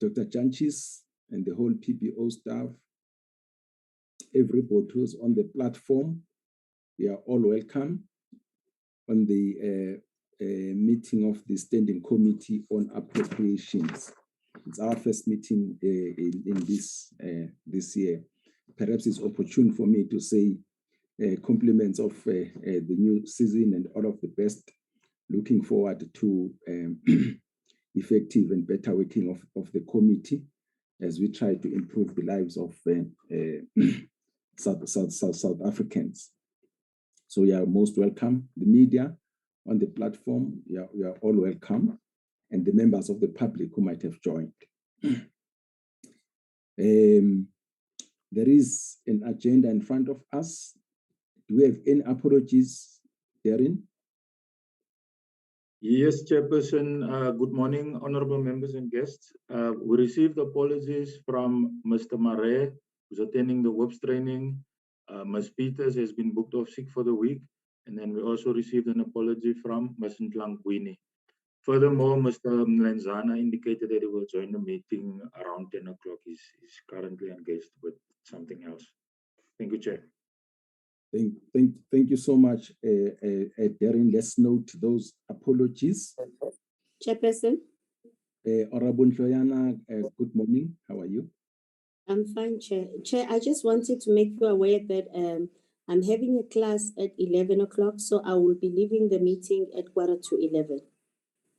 Dr. Chanchis and the whole PPO staff, everybody who's on the platform, you are all welcome on the meeting of the Standing Committee on Appropriations. It's our first meeting in this year. Perhaps it's opportune for me to say compliments of the new season and all of the best. Looking forward to effective and better working of the committee as we try to improve the lives of South Africans. So you are most welcome. The media on the platform, you are all welcome, and the members of the public who might have joined. There is an agenda in front of us. Do we have any apologies, Darren? Yes, Chairperson. Good morning, honorable members and guests. We received apologies from Mr. Mare, who's attending the WIPS training. Ms. Peters has been booked off sick for the week. And then we also received an apology from Ms. Ntlangwini. Furthermore, Mr. Mlenzana indicated that he will join the meeting around 10 o'clock. He's currently engaged with something else. Thank you, Chair. Thank you so much, Darren. Let's note those apologies. Chairperson. Honorable Ntoyana, good morning. How are you? I'm fine, Chair. Chair, I just wanted to make you aware that I'm having a class at 11 o'clock, so I will be leaving the meeting at 11:15.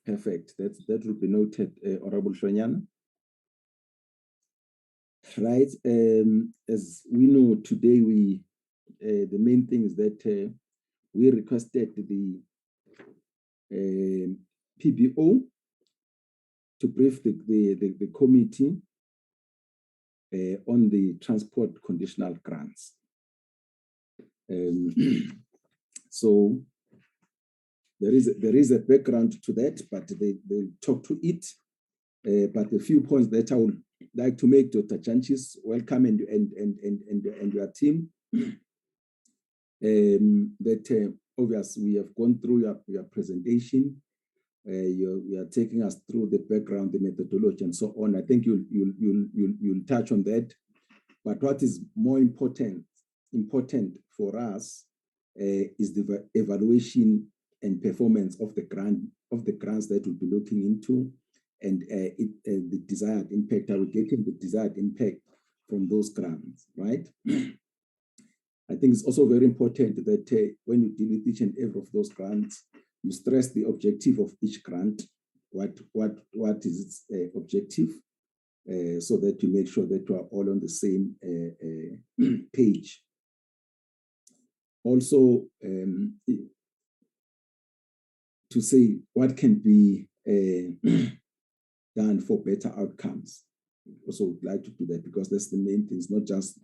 Perfect. That will be noted, Honorable Ntoyana. Right. As we know, today the main thing is that we requested the PPO to brief the committee on the transport conditional grants. So there is a background to that, but they talk to it. But a few points that I would like to make, Dr. Chanchis, welcome and your team. That obviously we have gone through your presentation. You are taking us through the background, the methodology, and so on. I think you'll touch on that. But what is more important for us is the evaluation and performance of the grants that we'll be looking into, and the desired impact. Are we getting the desired impact from those grants, right? I think it's also very important that when you deal with each and every of those grants, you stress the objective of each grant. What is its objective, so that you make sure that we are all on the same page. Also, to say what can be done for better outcomes. Also would like to do that, because that's the main thing. It's not just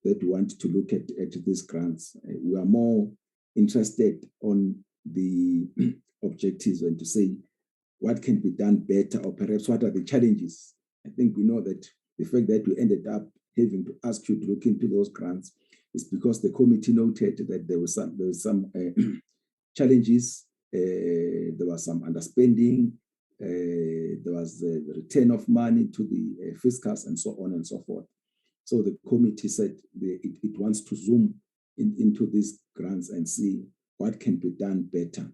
that we want to look at these grants. We are more interested on the objectives and to say what can be done better, or perhaps what are the challenges. I think we know that the fact that we ended up having to ask you to look into those grants is because the committee noted that there was some challenges. There was some underspending. There was the return of money to the fiscus and so on and so forth. So the committee said it wants to zoom into these grants and see what can be done better.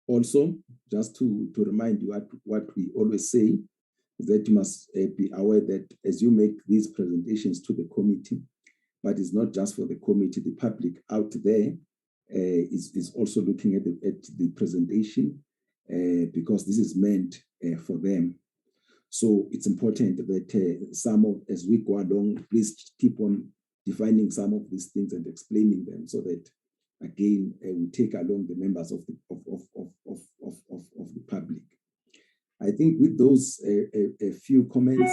Also, just to remind you what we always say, is that you must be aware that as you make these presentations to the committee, but it's not just for the committee, the public out there is also looking at the presentation, because this is meant for them. So it's important that as we go along, please keep on defining some of these things and explaining them, so that again we take along the members of the public. I think with those a few comments,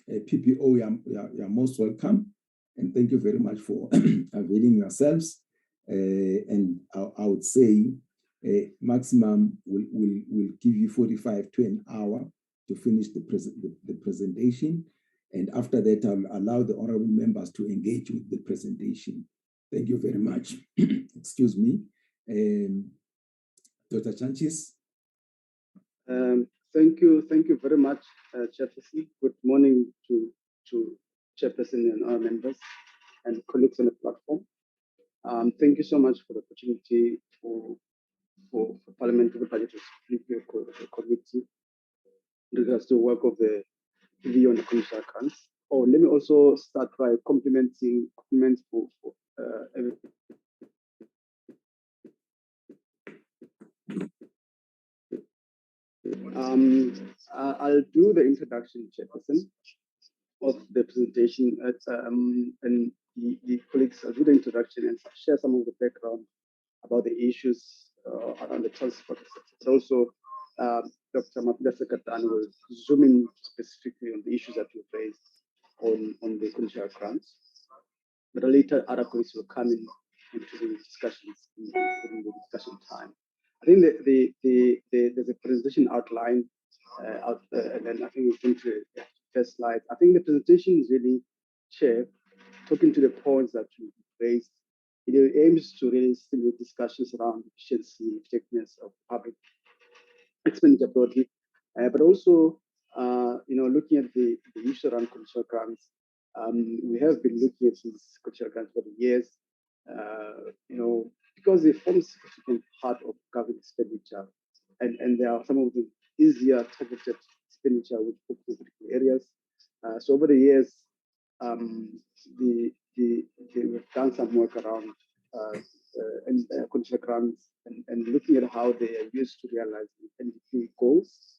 PPO, you are most welcome, and thank you very much for availing yourselves. And I would say maximum will give you 45 to an hour to finish the presentation. And after that, I'll allow the honorable members to engage with the presentation. Thank you very much. Excuse me. Dr. Chanchis. Thank you very much, Chairperson. Good morning to Chairperson and our members and colleagues on the platform. Thank you so much for the opportunity for Parliamentary Budget Committee in regards to the work of the PV on the commercial accounts. Oh, let me also start by compliments for I'll do the introduction, Chairperson, of the presentation and the colleagues. I'll do the introduction and share some of the background about the issues around the transport sector. Also, Dr. Mapida Sekatan will zoom in specifically on the issues that we raised on the commercial grants. But later, other colleagues will come in into the discussions during the discussion time. I think there's a presentation outline, and then I think we'll go to the first slide. I think the presentation is really, Chair, talking to the points that you raised. It aims to really stimulate discussions around efficiency, effectiveness of public expenditure broadly, but also, looking at the issue around commercial grants. We have been looking at these commercial grants for years, because they form a significant part of government expenditure, and there are some of the easier targeted expenditure with particular areas. So over the years, we've done some work around commercial grants and looking at how they are used to realize the NDP goals.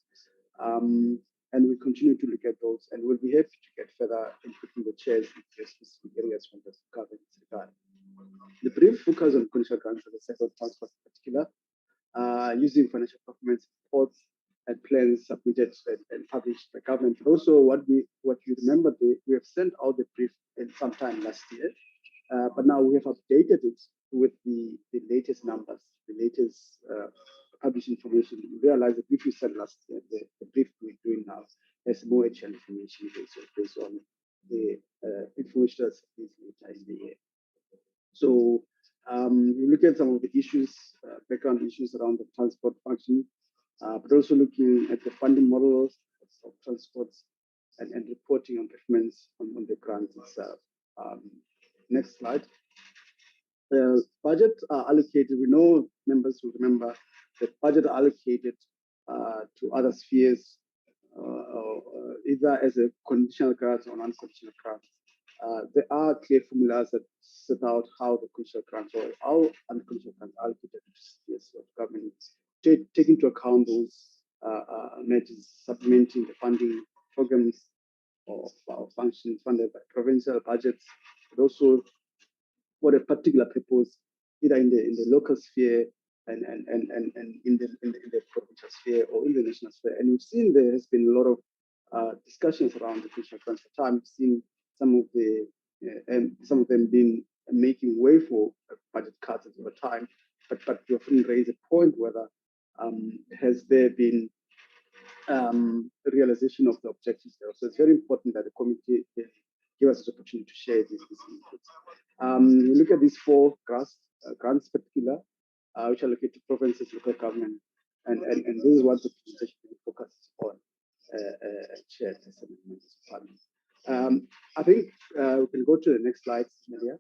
And we continue to look at those, and we'll be happy to get further input from the chairs in specific areas from the government regard. The brief focus on commercial grants for the sector of transport in particular, using financial performance reports and plans submitted and published by government. But also, what you remember, we have sent out the brief sometime last year, but now we have updated it with the latest numbers, the latest published information. We realized that brief we sent last year, the brief we're doing now has more actual information based on the information that's later in the year. So we look at some of the issues, background issues around the transport function, but also looking at the funding models of transports and reporting on performance on the grants itself. Next slide. Budget allocated. We know members will remember that budget allocated to other spheres, either as a conditional grant or non-conditional grant. There are clear formulas that set out how the conditional grants or how unconditional grants are allocated to spheres of government, take into account those measures supplementing the funding programs of functions funded by provincial budgets, but also for a particular purpose, either in the local sphere and in the provincial sphere or in the national sphere. And we've seen there has been a lot of discussions around the conditional grants for time. We've seen some of them been making way for budget cuts over time, but you often raise a point whether has there been realization of the objectives there. So it's very important that the committee give us the opportunity to share these inputs. We look at these four grants in particular, which are located to provinces, local government, and this is what the presentation focuses on. Chair, I think we can go to the next slide, Maria.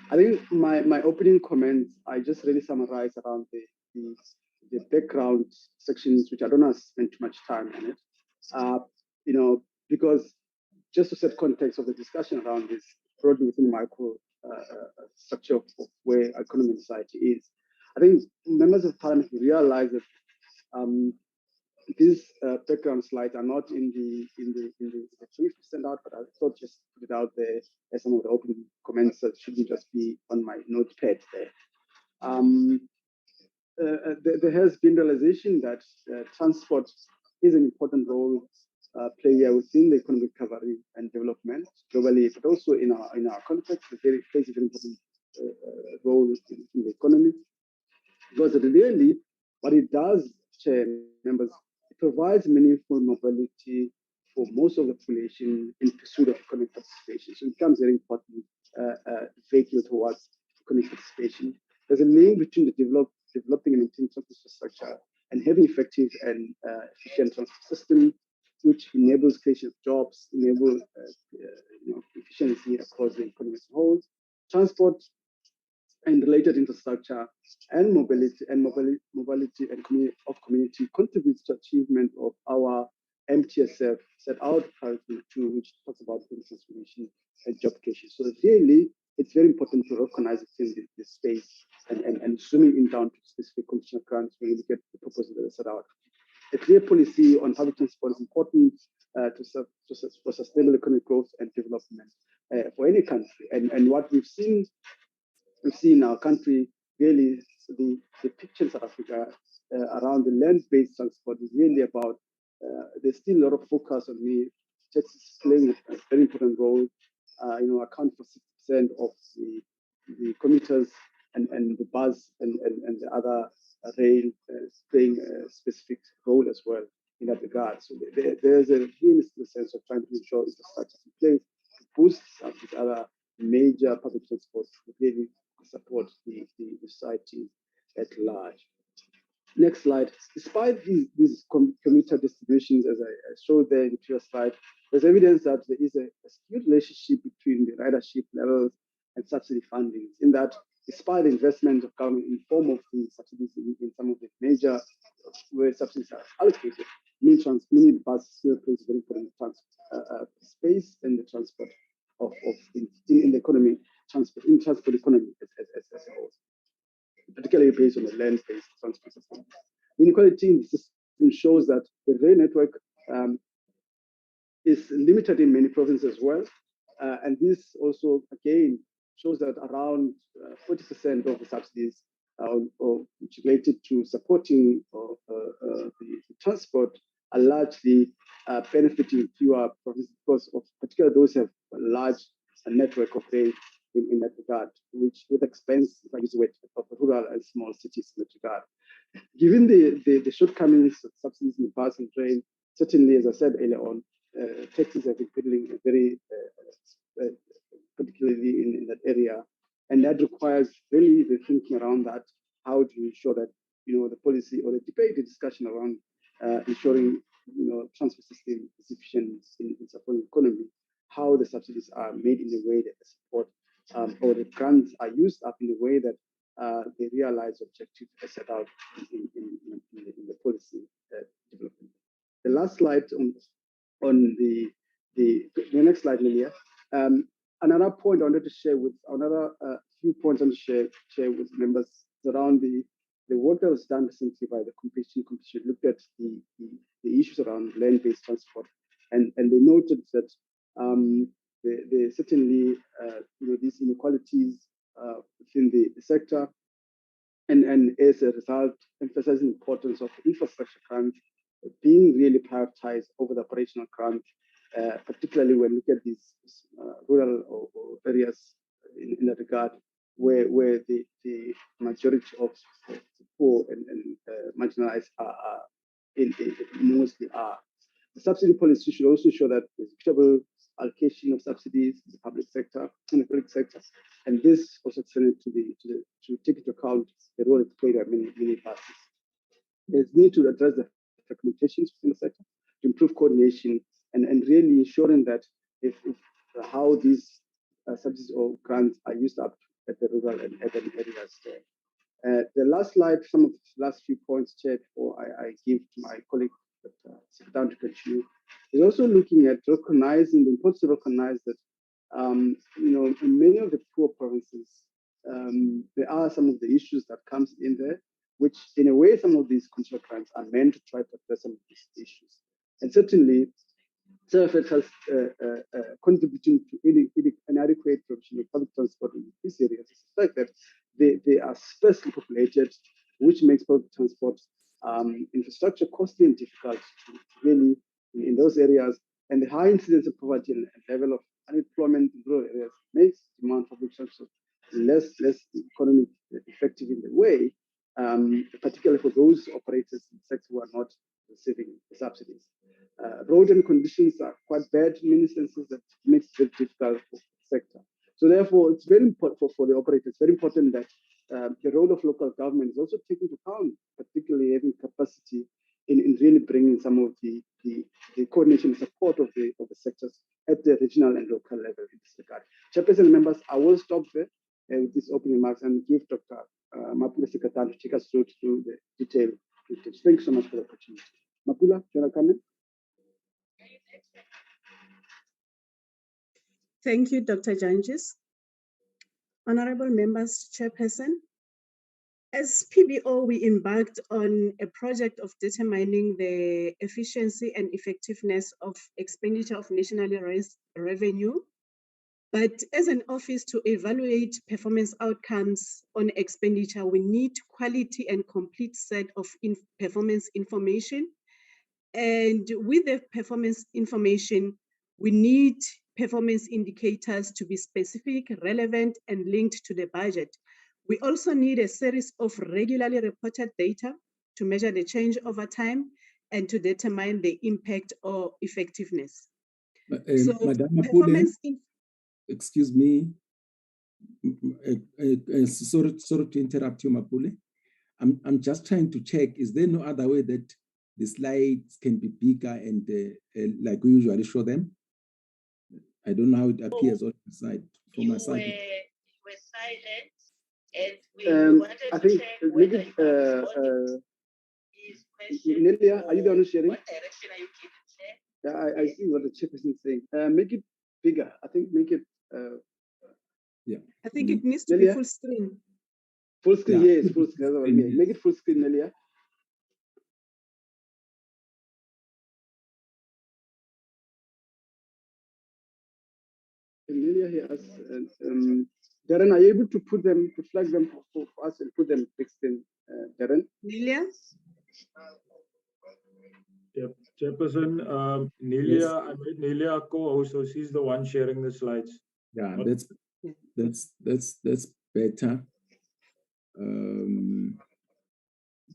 I think my opening comments, I just really summarize around the background sections, which I don't want to spend too much time on it, because just to set context of the discussion around this, broadly within the micro structure of where economy and society is, I think members of parliament realize that these background slides are not in the brief we sent out, but I thought just put it out there as some of the opening comments that shouldn't just be on my notepad there. There has been realization that transport is an important role player within the economic recovery and development globally, but also in our context, it plays a very important role in the economy. Because really, what it does, Chair, members, it provides meaningful mobility for most of the population in pursuit of economic participation. So it becomes very important vehicle towards economic participation. There's a link between the developing and maintenance of infrastructure and having effective and efficient transport system, which enables creation of jobs, enable efficiency across the economy as a whole. Transport and related infrastructure and mobility and community contributes to achievement of our MTSF set out Priority 2, which talks about transformation and job creation. So really, it's very important to recognize it in this space and zooming in down to specific conditional grants when you look at the proposals that are set out. A clear policy on public transport is important for sustainable economic growth and development for any country. And what we've seen in our country, really, the picture in South Africa around the land-based transport is really about, there's still a lot of focus on taxis playing a very important role, account for 60% of the commuters and the bus and the other rail playing a specific role as well in that regard. So there's a real sense of trying to ensure infrastructure in place to boost these other major public transport to really support the society at large. Next slide. Despite these commuter distributions, as I showed there in the previous slide, there's evidence that there is a skewed relationship between the ridership levels and subsidy funding. In that, despite the investment of government in form of the subsidies in some of the major where subsidies are allocated, mini bus still plays a very important space in the transport in the economy, transport economy as a whole, particularly based on the land-based transport system. Inequality in the system shows that the rail network is limited in many provinces as well. And this also, again, shows that around 40% of the subsidies which related to supporting the transport are largely benefiting fewer provinces because of particularly those who have a large network of rail in that regard, which with expense of rural and small cities in that regard. Given the shortcomings of subsidies in the bus and train, certainly, as I said earlier on, taxis have been peddling very particularly in that area, and that requires really the thinking around that. How to ensure that the policy or the debate, the discussion around ensuring transport system is efficient in supporting the economy, how the subsidies are made in a way that they support or the grants are used up in a way that they realize objectives as set out in the policy development. The last slide on the next slide, Lilia. Another point I wanted to share with few points I want to share with members around the work that was done recently by the Commission looked at the issues around land-based transport, and they noted that there certainly these inequalities within the sector, and as a result, emphasizing the importance of infrastructure grants being really prioritized over the operational grants, particularly when we look at these rural or areas in that regard, where the majority of the poor and marginalized are mostly are. The subsidy policy should also show that there's equitable allocation of subsidies in the public sector, and this also extended to take into account the role it's played by many parties. There's need to address the fragmentations in the sector to improve coordination and really ensuring that if how these subsidies or grants are used up at the rural and urban areas there. The last slide, some of the last few points, Chair, before I give to my colleague sit down to continue, is also looking at recognizing the importance to recognize that in many of the poor provinces, there are some of the issues that comes in there, which in a way some of these consumer grants are meant to try to address some of these issues. And certainly, Self-Help has contributing to inadequate provision of public transport in these areas. It's the fact that they are sparsely populated, which makes public transport infrastructure costly and difficult to really in those areas. And the high incidence of poverty and level of unemployment in rural areas makes demand for public transport less economically effective in the way, particularly for those operators in the sector who are not receiving the subsidies. Road and conditions are quite bad in many instances that makes it very difficult for the sector. So therefore, it's very important for the operators. It's very important that the role of local government is also taken into account, particularly having capacity in really bringing some of the coordination support of the sectors at the regional and local level in this regard. Chairperson, members, I will stop there with these opening remarks and give Dr. Mapula Sekatan to take us through the details. Thank you so much for the opportunity. Mapula, do you want to come in? Thank you, Dr. Janjis. Honorable members, Chairperson, as PBO, we embarked on a project of determining the efficiency and effectiveness of expenditure of nationally raised revenue. But as an office to evaluate performance outcomes on expenditure, we need quality and complete set of performance information. And with the performance information, we need performance indicators to be specific, relevant, and linked to the budget. We also need a series of regularly reported data to measure the change over time and to determine the impact or effectiveness. So Madam performance excuse me. Sorry to interrupt you, Mapule. I'm just trying to check, is there no other way that the slides can be bigger and like we usually show them? I don't know how it appears on the side. From my side. We're silent, and we wanted I to think check make whether it, Nelia, are you the one sharing? what direction are you giving, Yeah, Chair? I see what the chairperson is saying. Make it bigger. I think make it. Yeah. I think it needs to be full screen. Full screen, Yeah. yes, full screen. That's what I mean. Make it full screen, Nelia. Nelia here asks, Darren, are you able to put them, to flag them for us and put them big screen, Darren? Nelia? Yep. Chairperson, Nelia, I made Nelia a co-host, so she's the one sharing the slides. Yeah, But- that's better.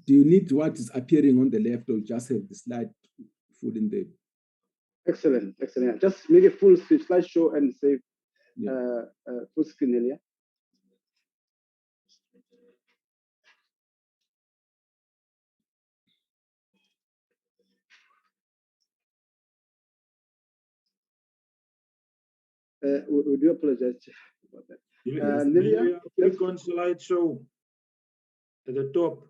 Do you need what is appearing on the left, or just have the slide full in there? Excellent, excellent. Just make a full screen slideshow and save Yeah. full screen, Nelia. We do apologize about that. Nelia, Nelia, click on slideshow at the top.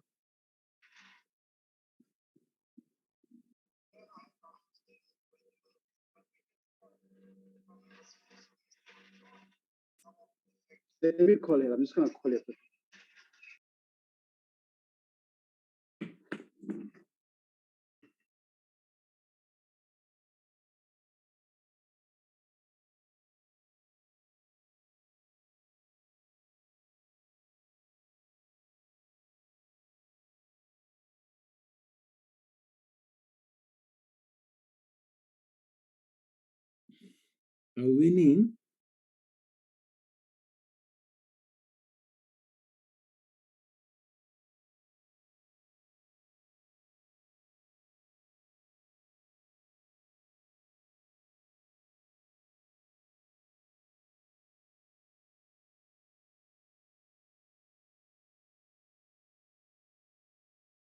let me call her. I'm just going to call her. Are we winning?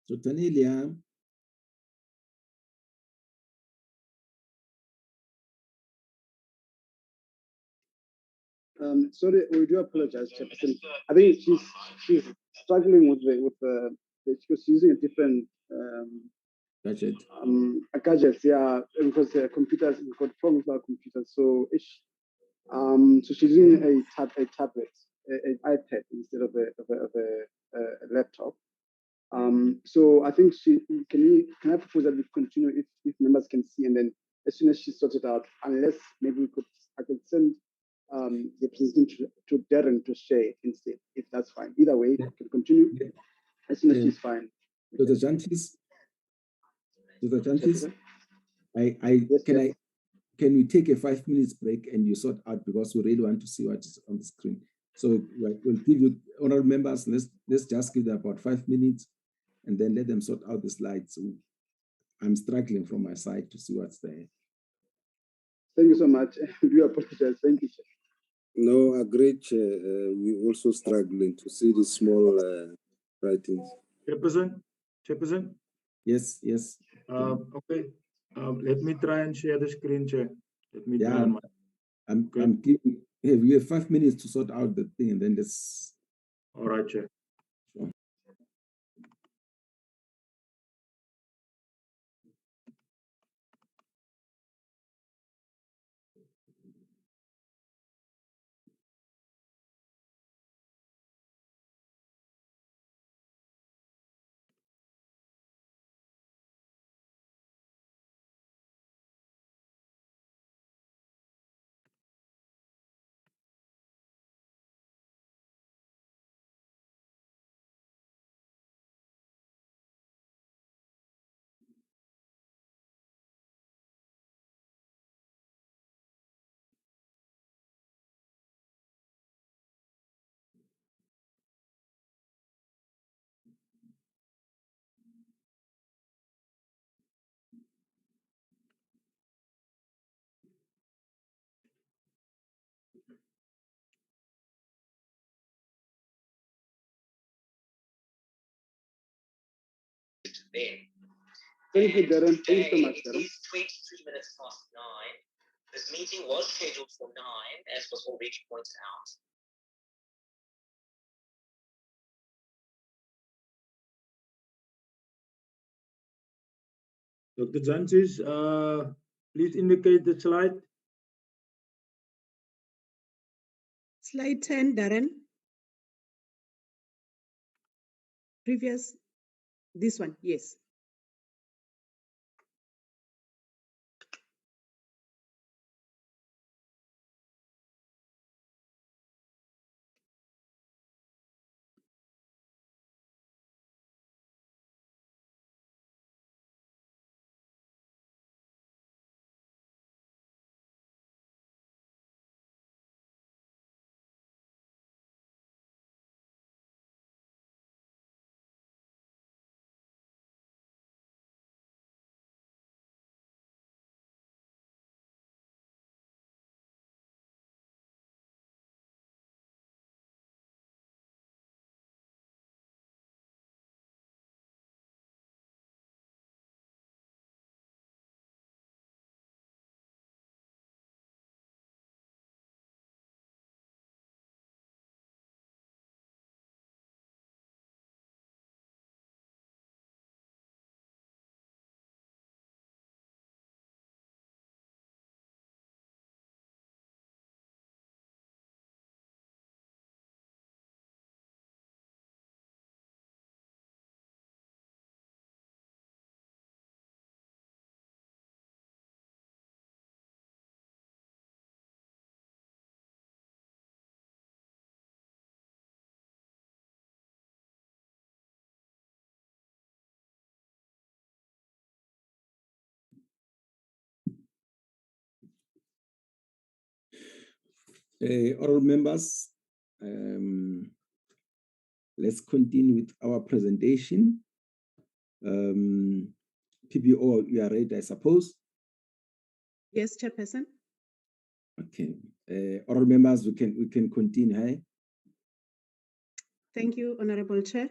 So Tanelia, Sorry, we do apologize, Chairperson. I think she's struggling with because she's using a different budget. gadgets, yeah, because the computers we've got problems with our computers. So so she's using a tablet, an iPad instead of a laptop. So I think can I propose that we continue if members can see, and then as soon as she sorts it out, unless maybe I could send the presentation to Darren to share it instead, if that's fine. Either way, we can continue as soon as she's fine. Dr. Jantis, Yes, can we take a 5 minutes break and you sort out, because we really want to see what is on the screen. So we'll give you, honorable members, let's just give them about 5 minutes and then let them sort out the slides. So I'm struggling from my side to see what's there. Thank you so much. We do apologize. Thank you, sir. No, agreed, Chair. We're also struggling to see the small writings. Chairperson. Yes, yes. Okay. Let me try and share the screen, Chair. Let me try Yeah, and I'm giving. Hey, we have 5 minutes to sort out the thing, and then let's. all right, Chair. Sure. Thank you, Darren. Thank you so much, Darren. It's 23 minutes past 9. This meeting was scheduled for 9, as was already pointed out. Dr. Jancis, please indicate the slide. Slide 10, Darren. Previous, this one, yes. Honorable members, let's continue with our presentation. PBO, you are ready, I suppose. Yes, Chairperson. Okay. Honorable members, we can continue. Hey? Thank you, Honorable Chair.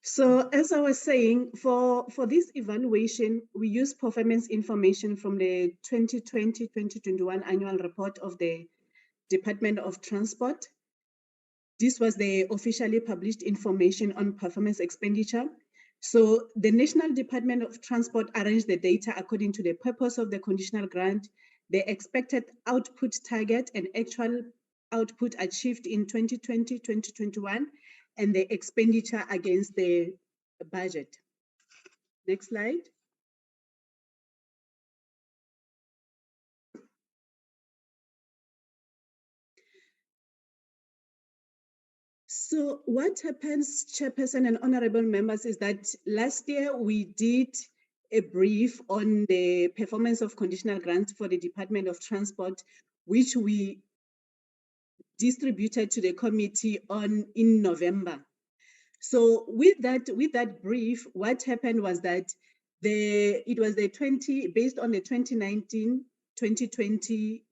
So as I was saying, for this evaluation, we use performance information from the 2020-2021 annual report of the Department of Transport. This was the officially published information on performance expenditure. So the National Department of Transport arranged the data according to the purpose of the conditional grant, the expected output target and actual output achieved in 2020-2021, and the expenditure against the budget. Next slide. So what happens, Chairperson and honorable members, is that last year we did a brief on the performance of conditional grants for the Department of Transport, which we distributed to the committee in November. So with that brief, what happened was that it was based on the 2019-2020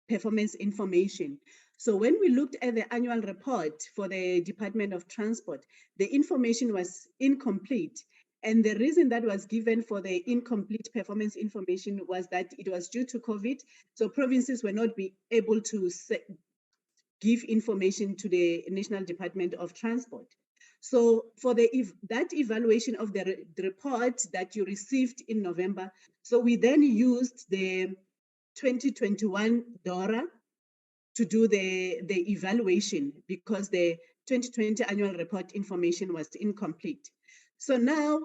performance information. So when we looked at the annual report for the Department of Transport, the information was incomplete. And the reason that was given for the incomplete performance information was that it was due to COVID. So provinces were not be able to give information to the National Department of Transport. So for that evaluation of the report that you received in November, so we then used the 2021 DORA to do the evaluation because the 2020 annual report information was incomplete. So now,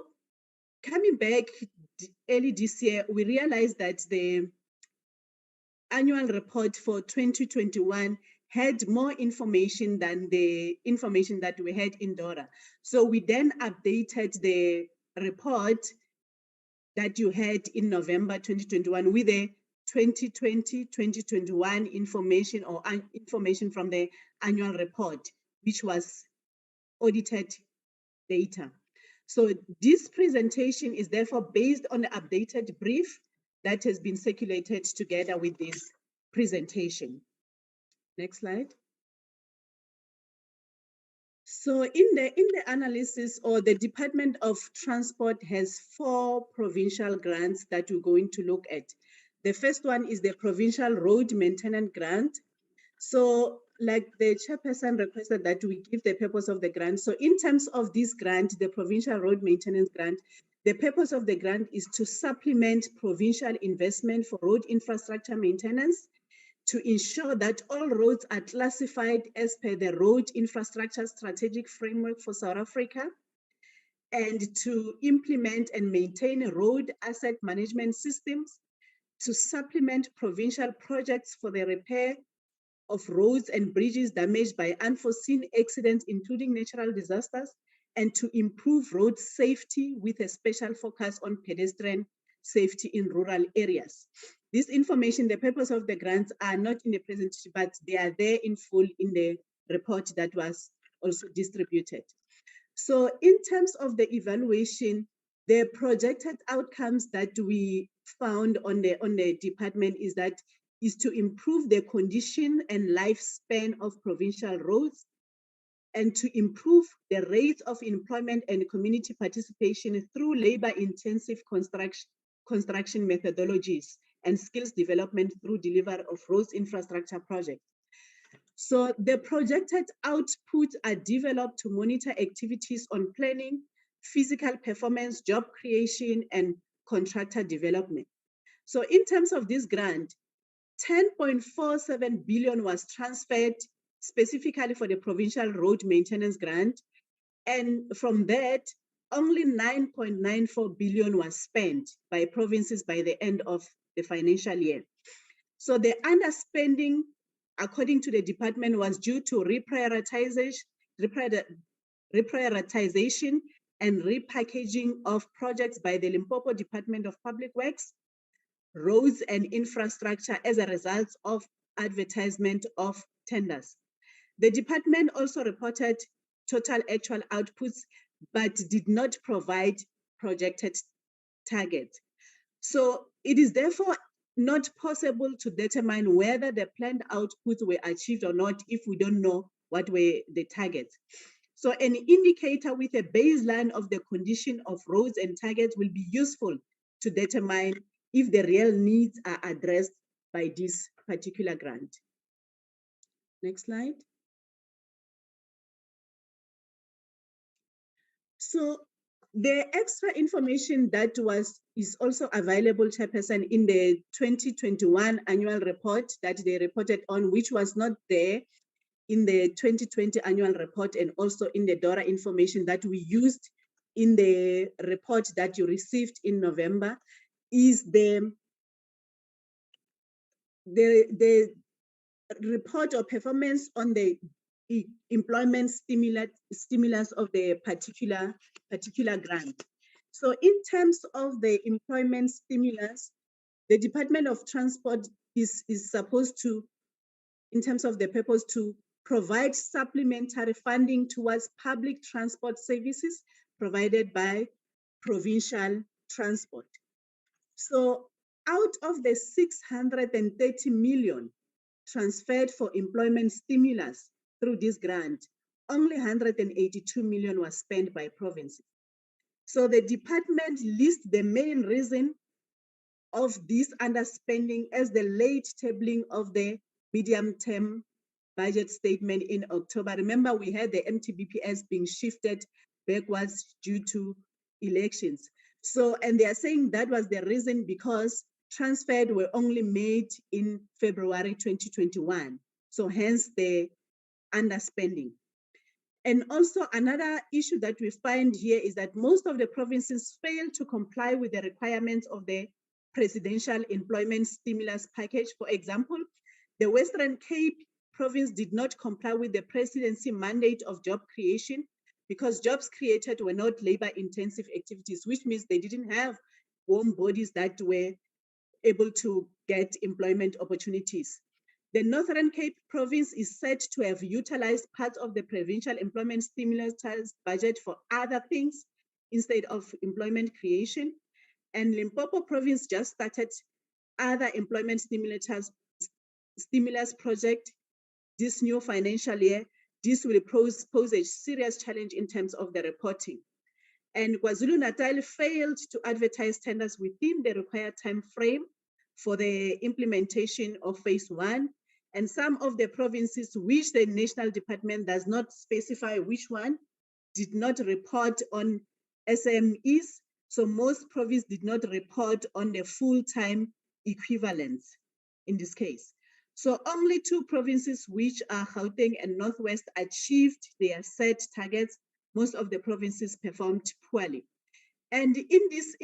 coming back early this year, we realized that the annual report for 2021 had more information than the information that we had in DORA. So we then updated the report that you had in November 2021 with the 2020-2021 information or information from the annual report, which was audited data. So this presentation is therefore based on the updated brief that has been circulated together with this presentation. Next slide. So in the analysis, or the Department of Transport has 4 provincial grants that we're going to look at. The first one is the Provincial Road Maintenance Grant. So like the chairperson requested that we give the purpose of the grant. So in terms of this grant, the Provincial Road Maintenance Grant, the purpose of the grant is to supplement provincial investment for road infrastructure maintenance, to ensure that all roads are classified as per the Road Infrastructure Strategic Framework for South Africa, and to implement and maintain road asset management systems, to supplement provincial projects for the repair of roads and bridges damaged by unforeseen accidents, including natural disasters, and to improve road safety with a special focus on pedestrian safety in rural areas. This information, the purpose of the grants are not in the presentation, but they are there in full in the report that was also distributed. So in terms of the evaluation, the projected outcomes that we found on the department is to improve the condition and lifespan of provincial roads, and to improve the rate of employment and community participation through labor-intensive construction methodologies and skills development through delivery of roads infrastructure projects. So the projected outputs are developed to monitor activities on planning, physical performance, job creation, and contractor development. So in terms of this grant, 10.47 billion was transferred specifically for the Provincial Road Maintenance Grant. And from that, only 9.94 billion was spent by provinces by the end of the financial year. So the underspending, according to the department, was due to reprioritization and repackaging of projects by the Limpopo Department of Public Works, Roads and Infrastructure as a result of advertisement of tenders. The department also reported total actual outputs, but did not provide projected targets. So it is therefore not possible to determine whether the planned outputs were achieved or not if we don't know what were the targets. So an indicator with a baseline of the condition of roads and targets will be useful to determine if the real needs are addressed by this particular grant. Next slide. So the extra information that is also available, Chairperson, in the 2021 annual report that they reported on, which was not there in the 2020 annual report, and also in the DORA information that we used in the report that you received in November, is the report or performance on the employment stimulus of the particular grant. So in terms of the employment stimulus, the Department of Transport is supposed to, in terms of the purpose, to provide supplementary funding towards public transport services provided by provincial transport. So out of the 630 million transferred for employment stimulus through this grant, only 182 million was spent by provinces. So the department lists the main reason of this underspending as the late tabling of the medium-term budget statement in October. Remember, we had the MTBPS being shifted backwards due to elections. So, and they are saying that was the reason because transferred were only made in February 2021. So hence the underspending. And also another issue that we find here is that most of the provinces fail to comply with the requirements of the presidential employment stimulus package. For example, the Western Cape province did not comply with the presidency mandate of job creation because jobs created were not labor-intensive activities, which means they didn't have warm bodies that were able to get employment opportunities. The Northern Cape province is said to have utilized part of the provincial employment stimulus budget for other things instead of employment creation. And Limpopo province just started other employment stimulus project this new financial year. This will pose a serious challenge in terms of the reporting. And KwaZulu-Natal failed to advertise tenders within the required time frame for the implementation of phase 1. And some of the provinces which the national department does not specify which one did not report on SMEs. So most provinces did not report on the full-time equivalents in this case. So only 2 provinces, which are Gauteng and Northwest, achieved their set targets. Most of the provinces performed poorly. And in this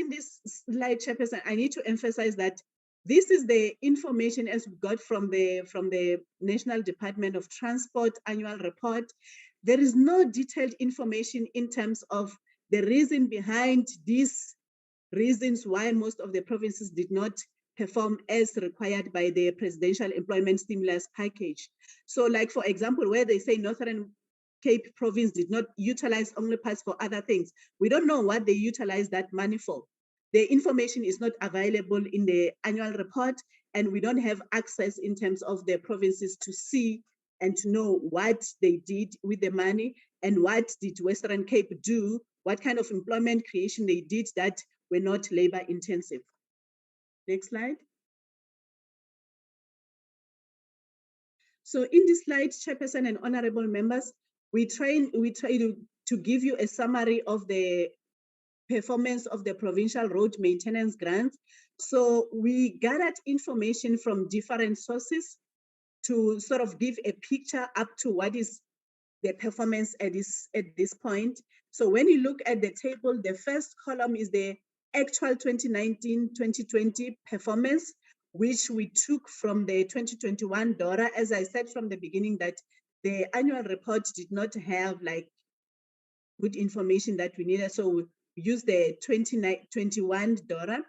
slide, Chairperson, I need to emphasize that this is the information as we got from the National Department of Transport annual report. There is no detailed information in terms of the reason behind these reasons why most of the provinces did not perform as required by the presidential employment stimulus package. So like, for example, where they say Northern Cape province did not utilize only parts for other things, we don't know what they utilized that money for. The information is not available in the annual report, and we don't have access in terms of the provinces to see and to know what they did with the money and what did Western Cape do, what kind of employment creation they did that were not labor intensive. Next slide. So in this slide, Chairperson and honorable members, we try to give you a summary of the performance of the provincial road maintenance grant. So we gathered information from different sources to sort of give a picture up to what is the performance at this point. So when you look at the table, the first column is the actual 2019-2020 performance, which we took from the 2021 DORA. As I said from the beginning, that the annual report did not have like good information that we needed. So we used the 2021 DORA.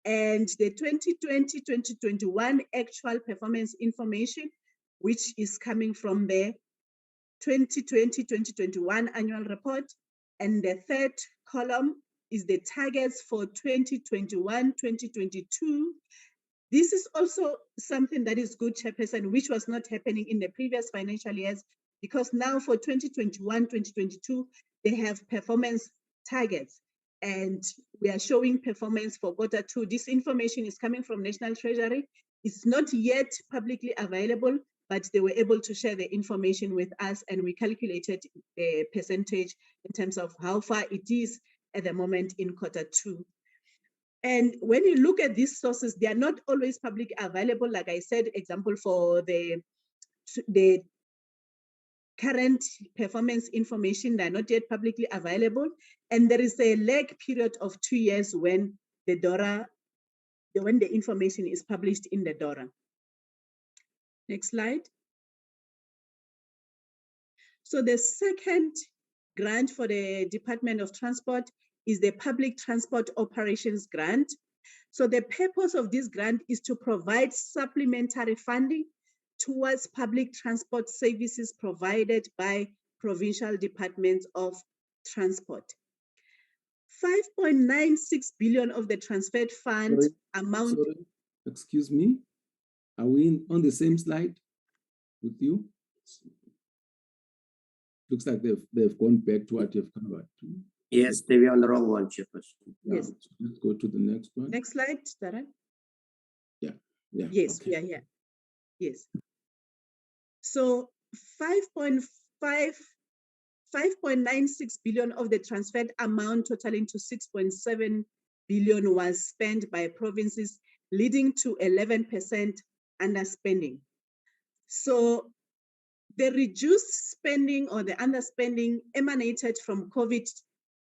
And the 2020-2021 actual performance information, which is coming from the 2020-2021 annual report. And the third column is the targets for 2021-2022. This is also something that is good, Chairperson, which was not happening in the previous financial years, because now for 2021-2022, they have performance targets. And we are showing performance for Q2. This information is coming from National Treasury. It's not yet publicly available, but they were able to share the information with us, and we calculated a percentage in terms of how far it is at the moment in Q2. And when you look at these sources, they are not always publicly available. Like I said, example for the current performance information, they're not yet publicly available. And there is a lag period of 2 years when the DORA, when the information is published in the DORA. Next slide. So the second grant for the Department of Transport is the Public Transport Operations Grant. So the purpose of this grant is to provide supplementary funding towards public transport services provided by provincial departments of transport. 5.96 billion of the transferred fund amount. Sorry, excuse me. Are we on the same slide with you? Looks like they've gone back to what you've come back to. Yes, they were on the wrong one, Chairperson. Yes. So let's go to the next one. Next slide, Darren. Yeah. Yes, okay. we are here. Yes. So 5.96 billion of the transferred amount totaling to 6.7 billion was spent by provinces, leading to 11% underspending. So the reduced spending or the underspending emanated from COVID-19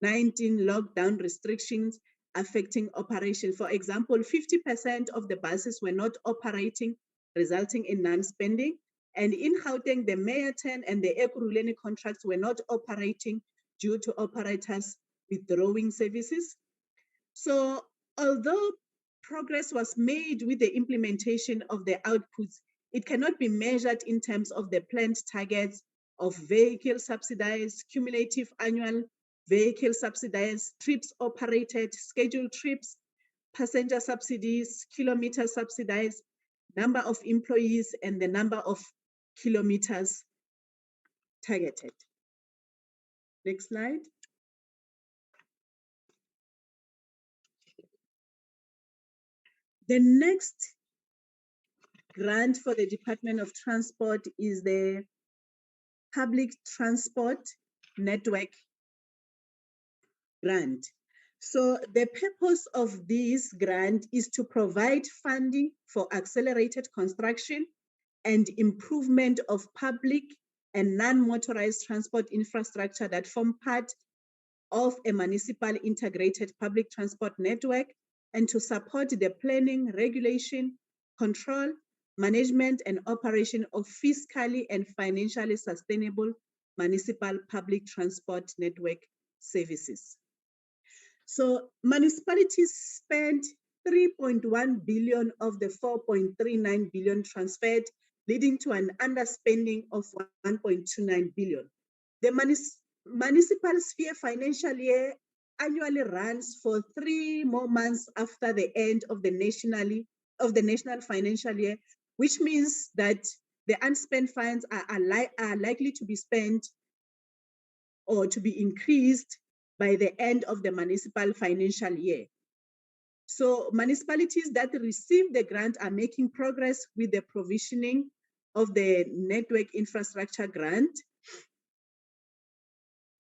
lockdown restrictions affecting operation. For example, 50% of the buses were not operating, resulting in non-spending. And in Gauteng, the Meyaten and the Ekurhuleni contracts were not operating due to operators withdrawing services. So although progress was made with the implementation of the outputs, it cannot be measured in terms of the planned targets of vehicle subsidized, cumulative annual vehicle subsidized, trips operated, scheduled trips, passenger subsidies, kilometer subsidized, number of employees, and the number of kilometers targeted. Next slide. The next grant for the Department of Transport is the Public Transport Network Grant. So the purpose of this grant is to provide funding for accelerated construction and improvement of public and non-motorized transport infrastructure that form part of a municipal integrated public transport network, and to support the planning, regulation, control, management, and operation of fiscally and financially sustainable municipal public transport network services. So municipalities spent 3.1 billion of the 4.39 billion transferred, leading to an underspending of 1.29 billion. The municipal sphere financial year annually runs for 3 more months after the end of the national financial year, which means that the unspent funds are likely to be spent or to be increased by the end of the municipal financial year. So municipalities that receive the grant are making progress with the provisioning of the network infrastructure grant.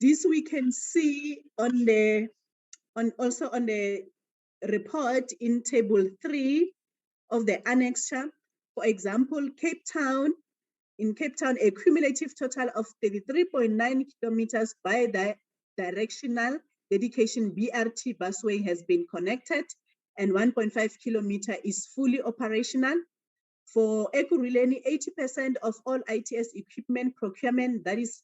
This we can see also on the report in table 3 of the annexure. For example, in Cape Town, a cumulative total of 33.9 kilometers bi-directional dedication BRT busway has been connected, and 1.5 kilometer is fully operational. For Ekurhuleni, 80% of all ITS equipment procurement, that is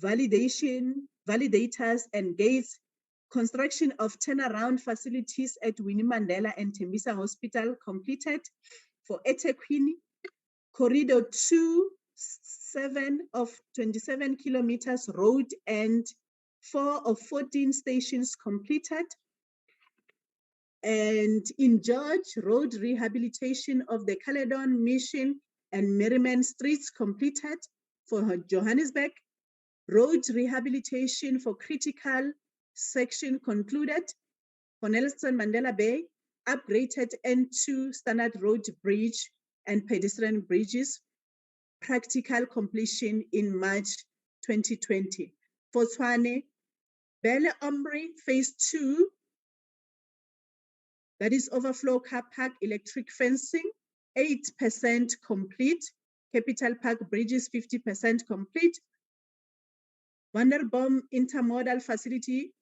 validation, validators and gates, construction of turnaround facilities at Winnie Mandela and Tembisa Hospital completed. For eThekwini, corridor 2-7 of 27 kilometers road and 4 of 14 stations completed. And in George, road rehabilitation of the Caledon, Mission and Merriman streets completed. For Johannesburg, road rehabilitation for critical section concluded. For Nelson Mandela Bay, upgraded N2 standard road bridge and pedestrian bridges, practical completion in March 2020. For Tshwane, Belle Ombre phase 2, that is overflow car park electric fencing, 8% complete. Capital Park bridges, 50% complete. Vanderbom intermodal facility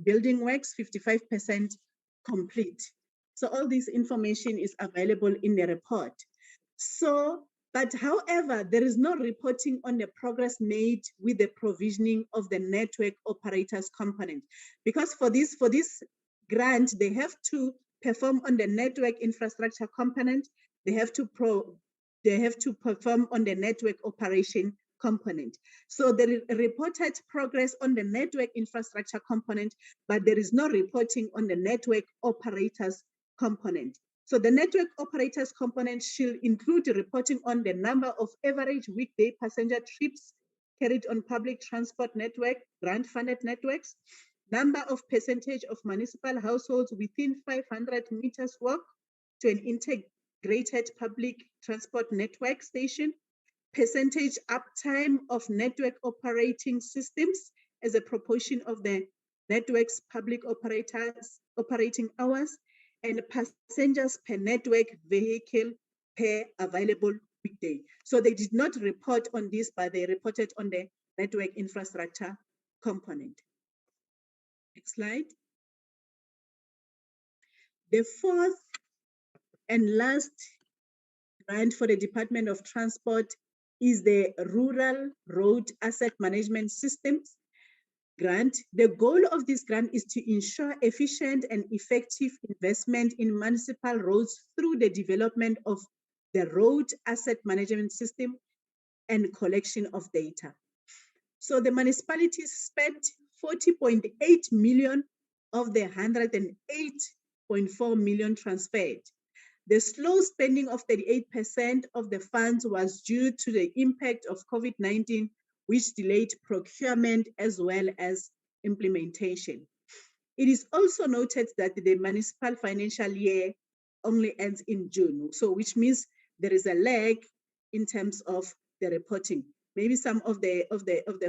building works, 55% complete. So all this information is available in the report. So, but however, there is no reporting on the progress made with the provisioning of the network operators component, because for this grant, they have to perform on the network infrastructure component. They have to perform on the network operation component. So there is reported progress on the network infrastructure component, but there is no reporting on the network operators component. So the network operators component should include reporting on the number of average weekday passenger trips carried on public transport network, grant-funded networks, number of percentage of municipal households within 500 meters walk to an integrated public transport network station, percentage uptime of network operating systems as a proportion of the network's public operators operating hours, and passengers per network vehicle per available weekday. So they did not report on this, but they reported on the network infrastructure component. Next slide. The fourth and last grant for the Department of Transport is the Rural Road Asset Management Systems grant. The goal of this grant is to ensure efficient and effective investment in municipal roads through the development of the road asset management system and collection of data. So the municipalities spent 40.8 million of the 108.4 million transferred. The slow spending of 38% of the funds was due to the impact of COVID-19, which delayed procurement as well as implementation. It is also noted that the municipal financial year only ends in June, so which means there is a lag in terms of the reporting. Maybe some of the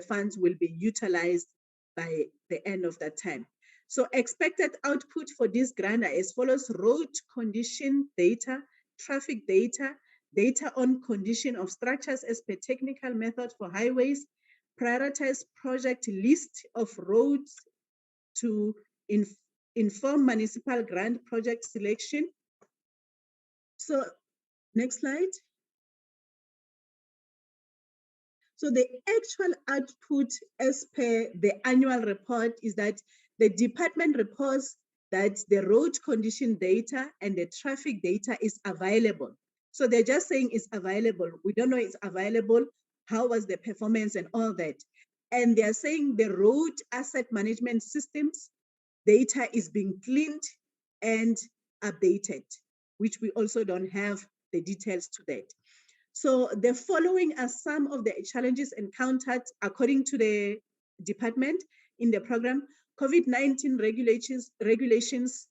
funds will be utilized by the end of that time. So expected output for this grant are as follows: road condition data, traffic data, data on condition of structures as per technical method for highways, prioritize project list of roads to inform municipal grant project selection. So next slide. So the actual output as per the annual report is that the department reports that the road condition data and the traffic data is available. So they're just saying it's available. We don't know it's available. How was the performance and all that? And they're saying the road asset management systems data is being cleaned and updated, which we also don't have the details to that. So the following are some of the challenges encountered according to the department in the program. COVID-19 regulations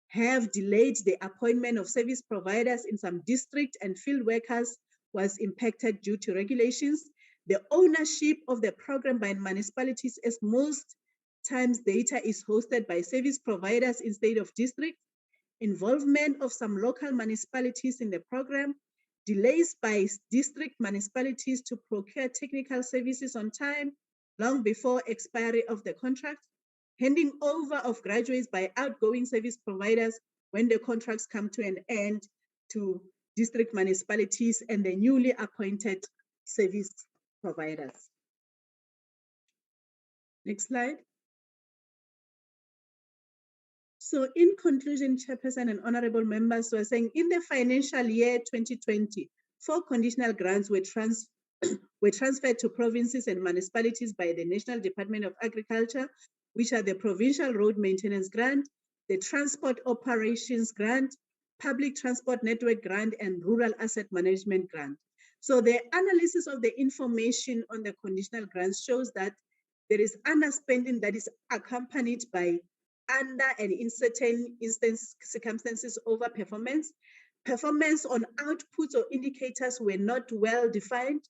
have delayed the appointment of service providers in some district, and field workers was impacted due to regulations. The ownership of the program by municipalities, as most times data is hosted by service providers instead of districts. Involvement of some local municipalities in the program, delays by district municipalities to procure technical services on time, long before expiry of the contract, handing over of graduates by outgoing service providers when the contracts come to an end to district municipalities and the newly appointed service providers. Next slide. So in conclusion, Chairperson and honorable members, we're saying in the financial year 2020, 4 conditional grants were transferred to provinces and municipalities by the National Department of Agriculture, which are the Provincial Road Maintenance Grant, the Transport Operations Grant, Public Transport Network Grant, and Rural Asset Management Grant. So the analysis of the information on the conditional grants shows that there is underspending that is accompanied by under and in certain circumstances over performance. Performance on outputs or indicators were not well defined,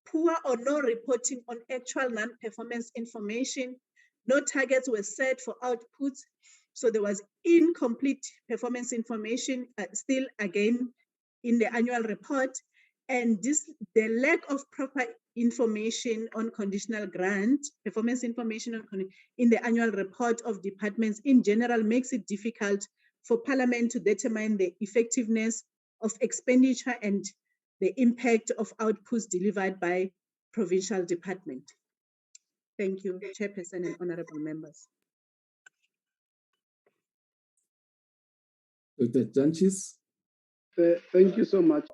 poor or no reporting on actual non-performance information, no targets were set for outputs, so there was incomplete performance information still again in the annual report, and the lack of proper information on conditional grant, performance information in the annual report of departments in general makes it difficult for Parliament to determine the effectiveness of expenditure and the impact of outputs delivered by provincial department. Thank you, Chairperson and honorable members. Dr. Janchis. Thank you so much.